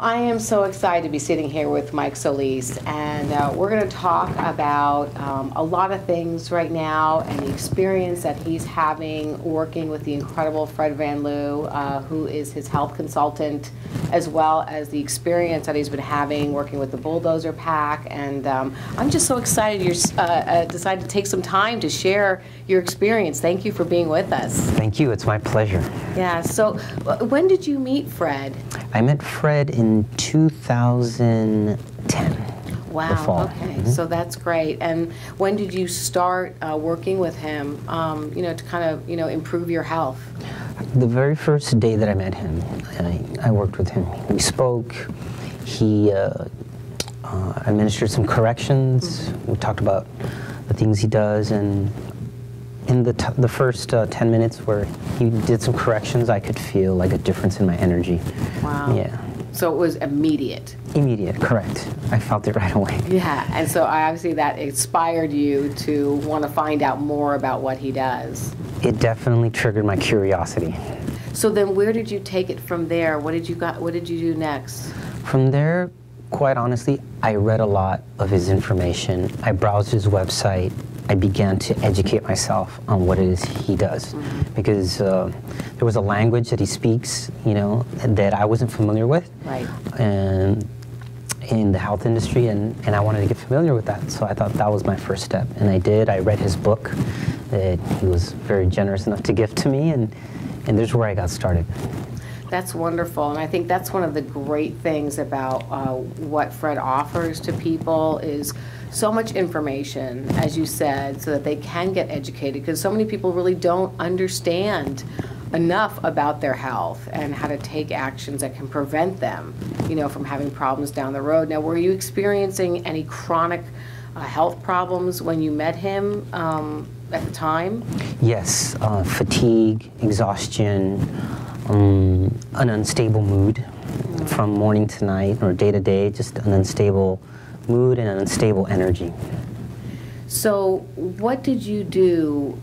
I am so excited to be sitting here with Mike Solis, and we're going to talk about a lot of things right now and the experience that he's having working with the incredible Fred Van Loo, who is his health consultant, as well as the experience that he's been having working with the Bulldozer Pack. And I'm just so excited you decided to take some time to share your experience. Thank you for being with us. Thank you. It's my pleasure. Yeah. So when did you meet Fred? I met Fred in 2010. Wow, okay, so that's great. And when did you start working with him, to kind of, improve your health? The very first day that I met him, I worked with him. We spoke. He administered some corrections. We talked about the things he does, and in the first 10 minutes where he did some corrections, I could feel like a difference in my energy. Wow. Yeah. So it was immediate? Immediate, correct. I felt it right away. Yeah, and so obviously that inspired you to want to find out more about what he does. It definitely triggered my curiosity. So then where did you take it from there? What did you do next? From there, quite honestly, I read a lot of his information. I browsed his website. I began to educate myself on what it is he does, because there was a language that he speaks, that I wasn't familiar with, right? And in the health industry, and I wanted to get familiar with that. So I thought that was my first step, and I did. I read his book that he was very generous enough to give to me, and there's where I got started. That's wonderful, and I think that's one of the great things about what Fred offers to people is so much information, as you said, so that they can get educated, because so many people really don't understand enough about their health and how to take actions that can prevent them, from having problems down the road. Now, were you experiencing any chronic health problems when you met him at the time? Yes, fatigue, exhaustion, an unstable mood from morning to night or day to day, just an unstable mood and an unstable energy. So what did you do,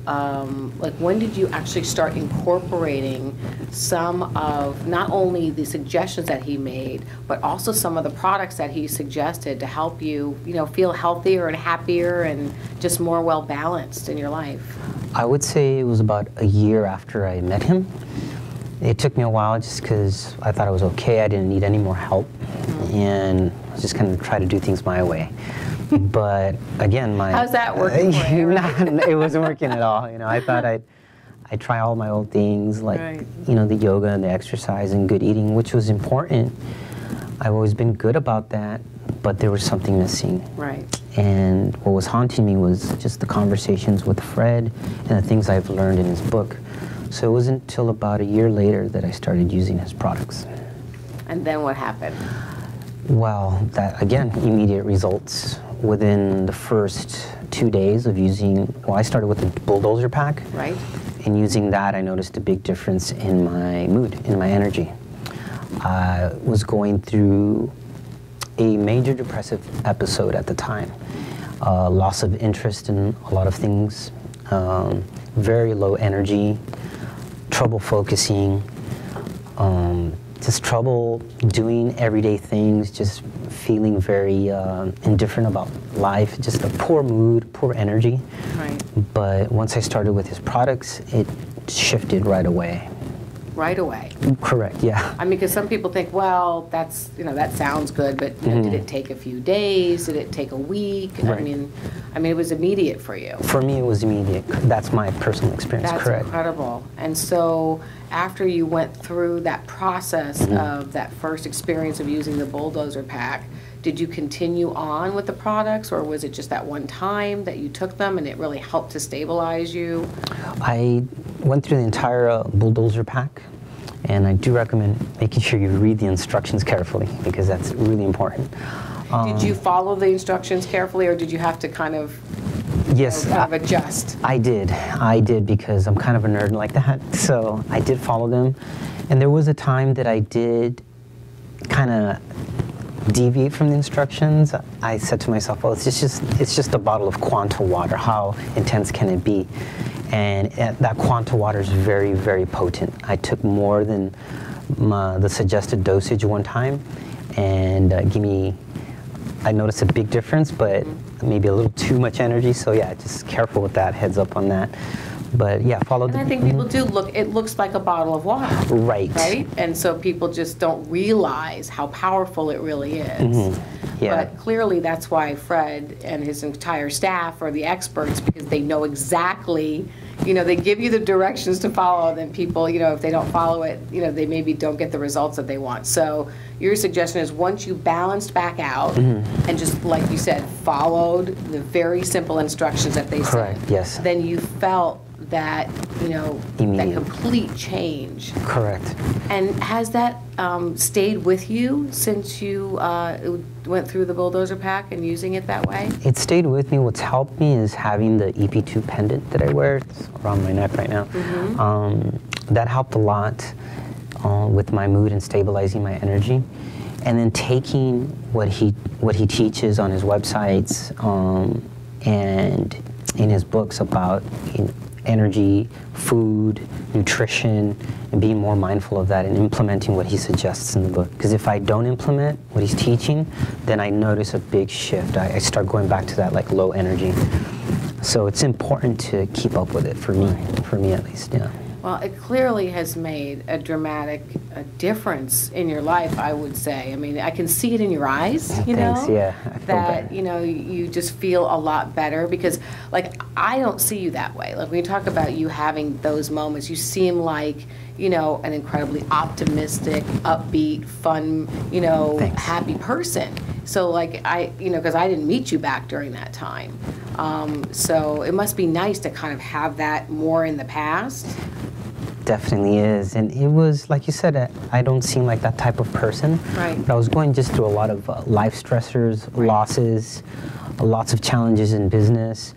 when did you actually start incorporating some of not only the suggestions that he made, but also some of the products that he suggested to help you, feel healthier and happier and just more well-balanced in your life? I would say it was about a year after I met him. It took me a while just because I thought I was okay. I didn't need any more help, and I was just going to try to do things my way. But again, how's that working for you? It wasn't working at all. I thought I'd try all my old things, like right. The yoga and the exercise and good eating, which was important. I've always been good about that, but there was something missing. Right. And what was haunting me was just the conversations with Fred and the things I've learned in his book. So it wasn't until about a year later that I started using his products. And then what happened? Well, that again, immediate results. Within the first 2 days of using, I started with the Bulldozer Pack. Right. And using that, I noticed a big difference in my mood, in my energy. I was going through a major depressive episode at the time. Loss of interest in a lot of things, very low energy, trouble focusing, just trouble doing everyday things, just feeling very indifferent about life, just a poor mood, poor energy. Right. But once I started with his products, it shifted right away. Right away? Correct, yeah. I mean, because some people think, well, that's, that sounds good, but did it take a few days? Did it take a week? Right. I mean, it was immediate for you. For me, it was immediate. That's my personal experience, That's correct. incredible. And so after you went through that process of that first experience of using the Bulldozer Pack, did you continue on with the products, or was it just that one time that you took them and it really helped to stabilize you? I went through the entire Bulldozer Pack, and I do recommend making sure you read the instructions carefully, because that's really important. Did you follow the instructions carefully, or did you have to kind of, yes, adjust? I did, because I'm kind of a nerd like that, so I did follow them. And there was a time that I did kind of deviate from the instructions. I said to myself, well, it's just a bottle of Quanta water. How intense can it be? And that Quanta water is very, very potent. I took more than the suggested dosage one time, and I noticed a big difference, but maybe a little too much energy. So yeah, just careful with that, heads up on that. But yeah, follow And I think people do it looks like a bottle of water. Right. Right? And so people just don't realize how powerful it really is. Yeah. But clearly that's why Fred and his entire staff are the experts, because they know exactly, they give you the directions to follow, then people, if they don't follow it, they maybe don't get the results that they want. So your suggestion is once you balanced back out and just, like you said, followed the very simple instructions that they said. Correct, yes. Then you felt that, that Immediate. complete change. Correct. And has that stayed with you since you went through the bulldozer pack and using it that way? It stayed with me. What's helped me is having the EP2 pendant that I wear. It's around my neck right now. That helped a lot with my mood and stabilizing my energy. And then taking what he teaches on his websites and in his books about energy, food, nutrition, and being more mindful of that and implementing what he suggests in the book. Because if I don't implement what he's teaching, then I notice a big shift. I start going back to that like low energy. So it's important to keep up with it for me at least, yeah. Well, it clearly has made a dramatic difference in your life, I would say. I mean, I can see it in your eyes, Thanks, yeah. I feel that, better. you just feel a lot better because, like, I don't see you that way. Like, when you talk about you having those moments, you seem like, an incredibly optimistic, upbeat, fun, Thanks. happy person. So, like, because I didn't meet you back during that time. So it must be nice to kind of have that more in the past. Definitely is, and it was like you said. I don't seem like that type of person. Right. But I was going just through a lot of life stressors, losses, lots of challenges in business,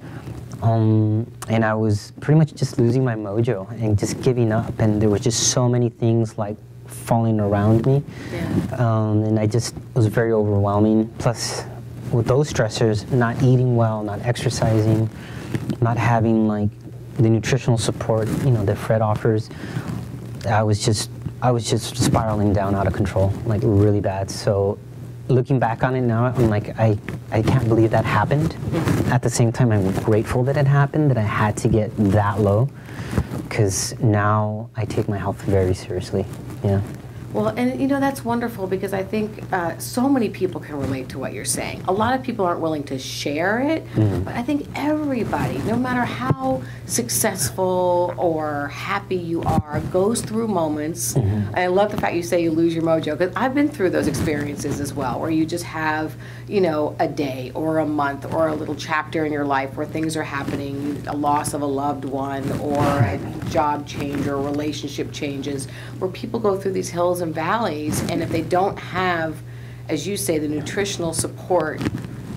and I was pretty much just losing my mojo and just giving up. And there was just so many things like falling around me, and it was very overwhelming. Plus, with those stressors, not eating well, not exercising, not having like the nutritional support, that Fred offers, I was just spiraling down out of control, like really bad. So looking back on it now, I'm like, I can't believe that happened. At the same time, I'm grateful that it happened, that I had to get that low, because now I take my health very seriously, yeah. Well, and that's wonderful because I think so many people can relate to what you're saying. A lot of people aren't willing to share it, but I think everybody, no matter how successful or happy you are, goes through moments. And I love the fact you say you lose your mojo, because I've been through those experiences as well, where you just have, a day or a month or a little chapter in your life where things are happening, a loss of a loved one or a job change or relationship changes, where people go through these hills and valleys, and if they don't have, as you say, the nutritional support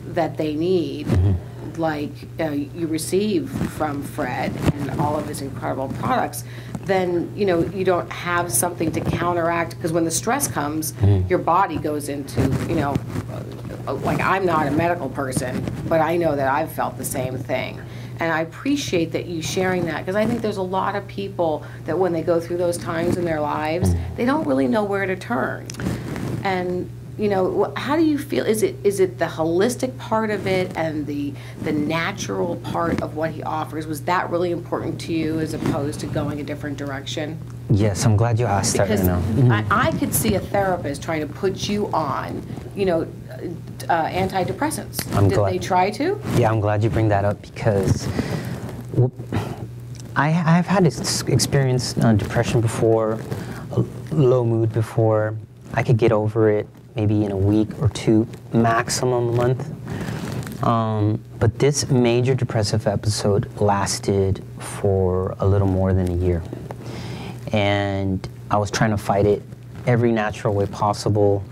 that they need, like you receive from Fred and all of his incredible products, then you don't have something to counteract, because when the stress comes, your body goes into, like, I'm not a medical person, but I know that I've felt the same thing. And I appreciate that you sharing that, because I think there's a lot of people that when they go through those times in their lives, they don't really know where to turn. And how do you feel? Is it the holistic part of it and the natural part of what he offers? Was that really important to you as opposed to going a different direction? Yes, I'm glad you asked that. Because I could see a therapist trying to put you on, antidepressants. Did they try to? Yeah, I'm glad you bring that up, because I've had experienced depression before, low mood before. I could get over it maybe in a week or two, maximum a month. But this major depressive episode lasted for a little more than a year. And I was trying to fight it every natural way possible.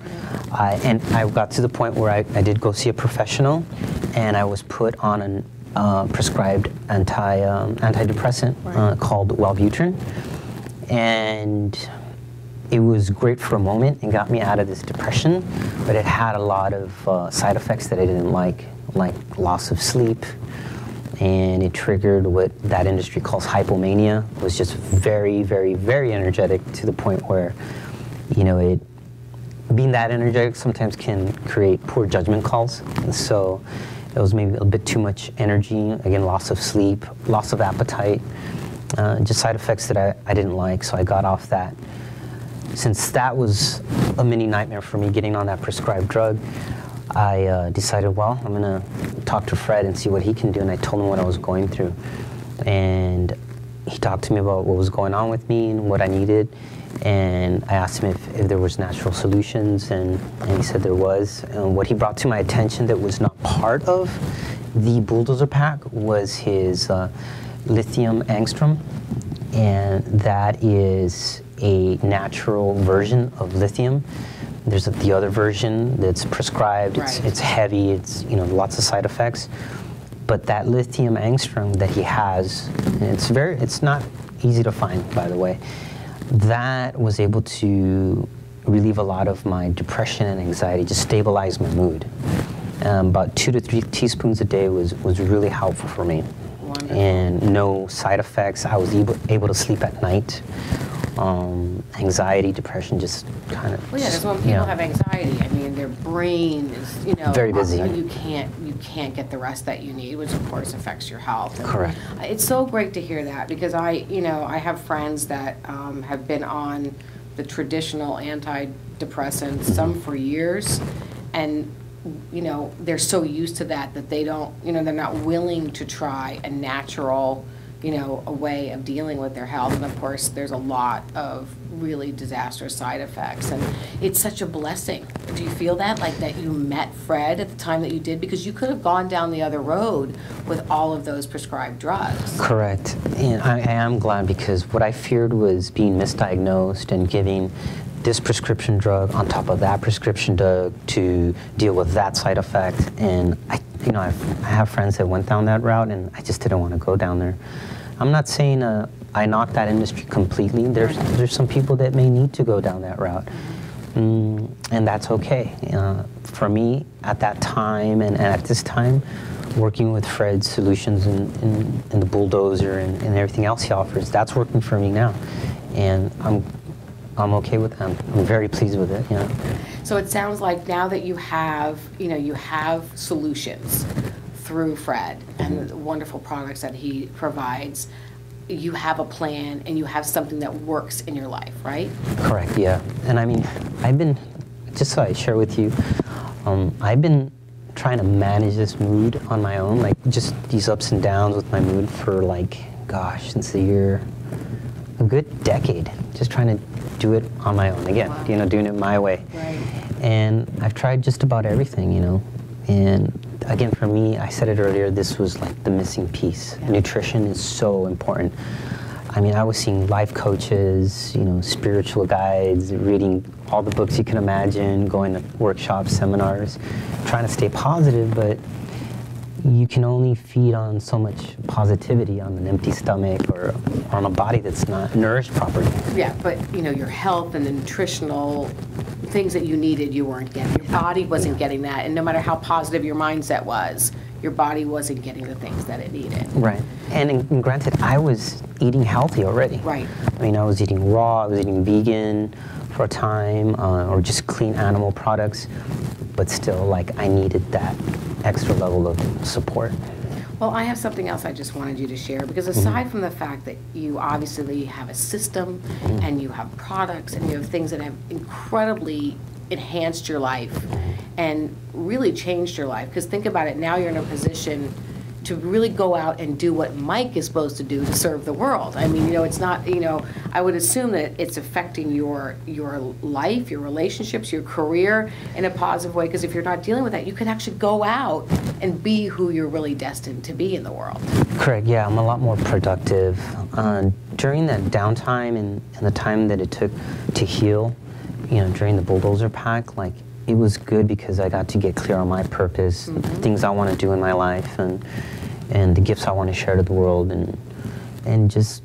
And I got to the point where I did go see a professional, and I was put on a prescribed antidepressant called Wellbutrin. And it was great for a moment and got me out of this depression, but it had a lot of side effects that I didn't like loss of sleep, and it triggered what that industry calls hypomania. It was just very, very, very energetic, to the point where, being that energetic sometimes can create poor judgment calls. So it was maybe a bit too much energy, again, loss of sleep, loss of appetite, just side effects that I didn't like, so I got off that. Since that was a mini nightmare for me, getting on that prescribed drug, I decided, well, I'm gonna talk to Fred and see what he can do, and I told him what I was going through. And he talked to me about what was going on with me and what I needed, and I asked him if there was natural solutions, and he said there was. And what he brought to my attention that was not part of the Bulldozer Pack was his lithium angstrom, and that is a natural version of lithium. There's the other version that's prescribed. Right. It's heavy. It's lots of side effects. But that lithium angstrom that he has, and it's not easy to find, by the way. That was able to relieve a lot of my depression and anxiety, just stabilize my mood. About 2 to 3 teaspoons a day was really helpful for me. Wonderful. And no side effects. I was able to sleep at night. Anxiety, depression, just kind of. Well, yeah, because when people have anxiety, I mean, their brain is, very busy. You can't get the rest that you need, which of course affects your health. And correct. It's so great to hear that, because I have friends that have been on the traditional antidepressants, some for years, and they're so used to that they don't, they're not willing to try a natural, a way of dealing with their health. And of course, there's a lot of really disastrous side effects. And it's such a blessing. Do you feel that? Like that you met Fred at the time that you did? Because you could have gone down the other road with all of those prescribed drugs. Correct. And I am glad, because what I feared was being misdiagnosed and giving this prescription drug on top of that prescription drug to deal with that side effect. And I have friends that went down that route, and I just didn't want to go down there. I'm not saying I knocked that industry completely. There's some people that may need to go down that route, and that's okay. For me, at that time and at this time, working with Fred's solutions and the Bulldozer and everything else he offers, that's working for me now, and I'm okay with them. I'm very pleased with it. So it sounds like now that you have solutions through Fred and the wonderful products that he provides, you have a plan and you have something that works in your life, right? Correct, yeah. And I mean, I've been, just so I share with you, I've been trying to manage this mood on my own, like just these ups and downs with my mood for since the year, a good decade, just trying to do it on my own again, wow. Doing it my way. Right. And I've tried just about everything, and again, for me, I said it earlier, this was like the missing piece. Yeah. Nutrition is so important. I mean, I was seeing life coaches, spiritual guides, reading all the books you can imagine, going to workshops, seminars, trying to stay positive, but you can only feed on so much positivity on an empty stomach or on a body that's not nourished properly. Yeah, but your health and the nutritional things that you needed, you weren't getting. Your body wasn't getting that, and no matter how positive your mindset was, your body wasn't getting the things that it needed. Right. And granted, I was eating healthy already. Right. I mean, I was eating raw, I was eating vegan for a time, or just clean animal products, but still, I needed that extra level of support. Well, I have something else I just wanted you to share, because aside from the fact that you obviously have a system and you have products and you have things that have incredibly enhanced your life and really changed your life, because think about it, now you're in a position to really go out and do what Mike is supposed to do to serve the world. I mean, it's not, I would assume that it's affecting your life, your relationships, your career in a positive way, because if you're not dealing with that, you can actually go out and be who you're really destined to be in the world. Correct, yeah, I'm a lot more productive. During that downtime and the time that it took to heal, during the Bulldozer Pack, it was good because I got to get clear on my purpose, the things I want to do in my life, and the gifts I want to share to the world, and just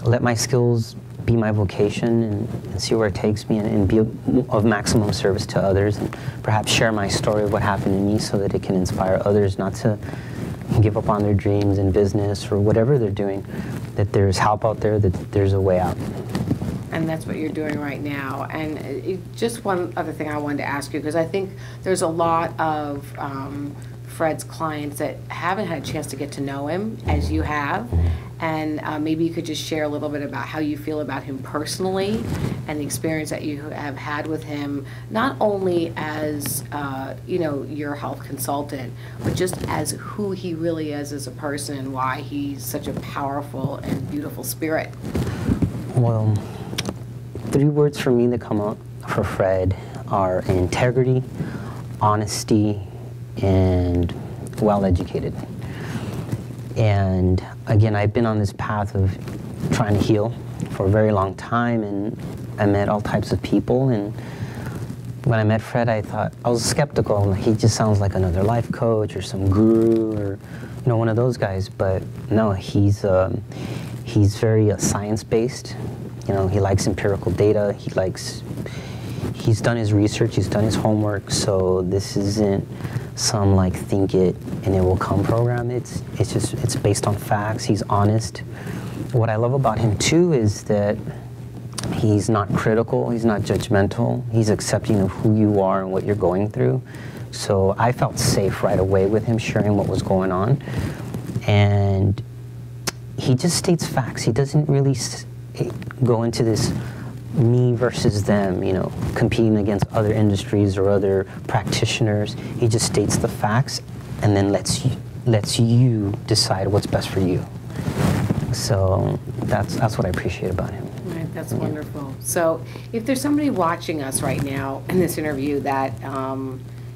let my skills be my vocation and see where it takes me, and be of maximum service to others, and perhaps share my story of what happened to me so that it can inspire others not to give up on their dreams in business or whatever they're doing, that there's help out there, that there's a way out. And that's what you're doing right now. And just one other thing I wanted to ask you, because I think there's a lot of Fred's clients that haven't had a chance to get to know him as you have. And maybe you could just share a little bit about how you feel about him personally and the experience that you have had with him, not only as your health consultant, but just as who he really is as a person and why he's such a powerful and beautiful spirit. Well, 3 words for me that come up for Fred are integrity, honesty, and well-educated. And again, I've been on this path of trying to heal for a very long time, and I met all types of people. And when I met Fred, I was skeptical. He just sounds like another life coach or some guru or one of those guys. But no, he's very science-based. He likes empirical data. He's done his research. He's done his homework. So this isn't some think it and it will come program. It's based on facts. He's honest. What I love about him too is that he's not critical, he's not judgmental, he's accepting of who you are and what you're going through. So I felt safe right away with him sharing what was going on. And he just states facts. He doesn't really go into this me versus them, competing against other industries or other practitioners. He just states the facts and then lets you decide what's best for you. So that's what I appreciate about him. Right, that's wonderful. So if there's somebody watching us right now in this interview that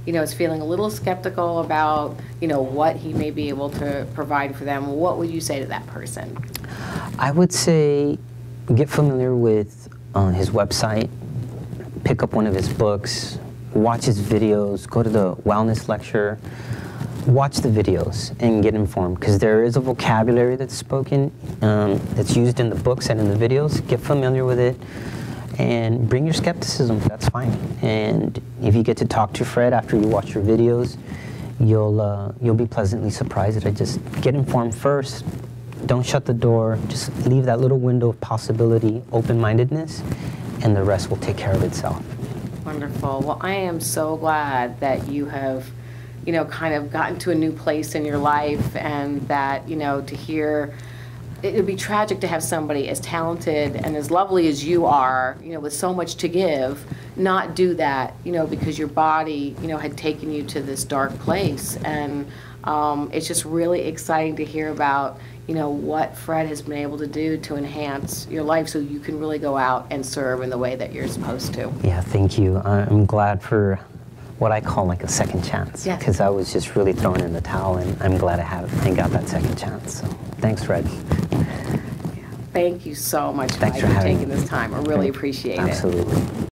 is feeling a little skeptical about what he may be able to provide for them, what would you say to that person? I would say get familiar with his website, pick up one of his books, watch his videos, go to the wellness lecture, watch the videos and get informed, because there is a vocabulary that's spoken, that's used in the books and in the videos. Get familiar with it and bring your skepticism, that's fine. And if you get to talk to Fred after you watch your videos, you'll be pleasantly surprised. Just get informed first. Don't shut the door. Just leave that little window of possibility, open-mindedness, and the rest will take care of itself. Wonderful. Well, I am so glad that you have, kind of gotten to a new place in your life, and that, to hear, it would be tragic to have somebody as talented and as lovely as you are, with so much to give, not do that, because your body, had taken you to this dark place. And it's just really exciting to hear about, what Fred has been able to do to enhance your life so you can really go out and serve in the way that you're supposed to. Yeah, thank you. I'm glad for what I call a second chance, because I was just really thrown in the towel, and I'm glad I got that second chance. So thanks, Fred. Thank you so much, Thanks for taking this time. I really appreciate it. Absolutely.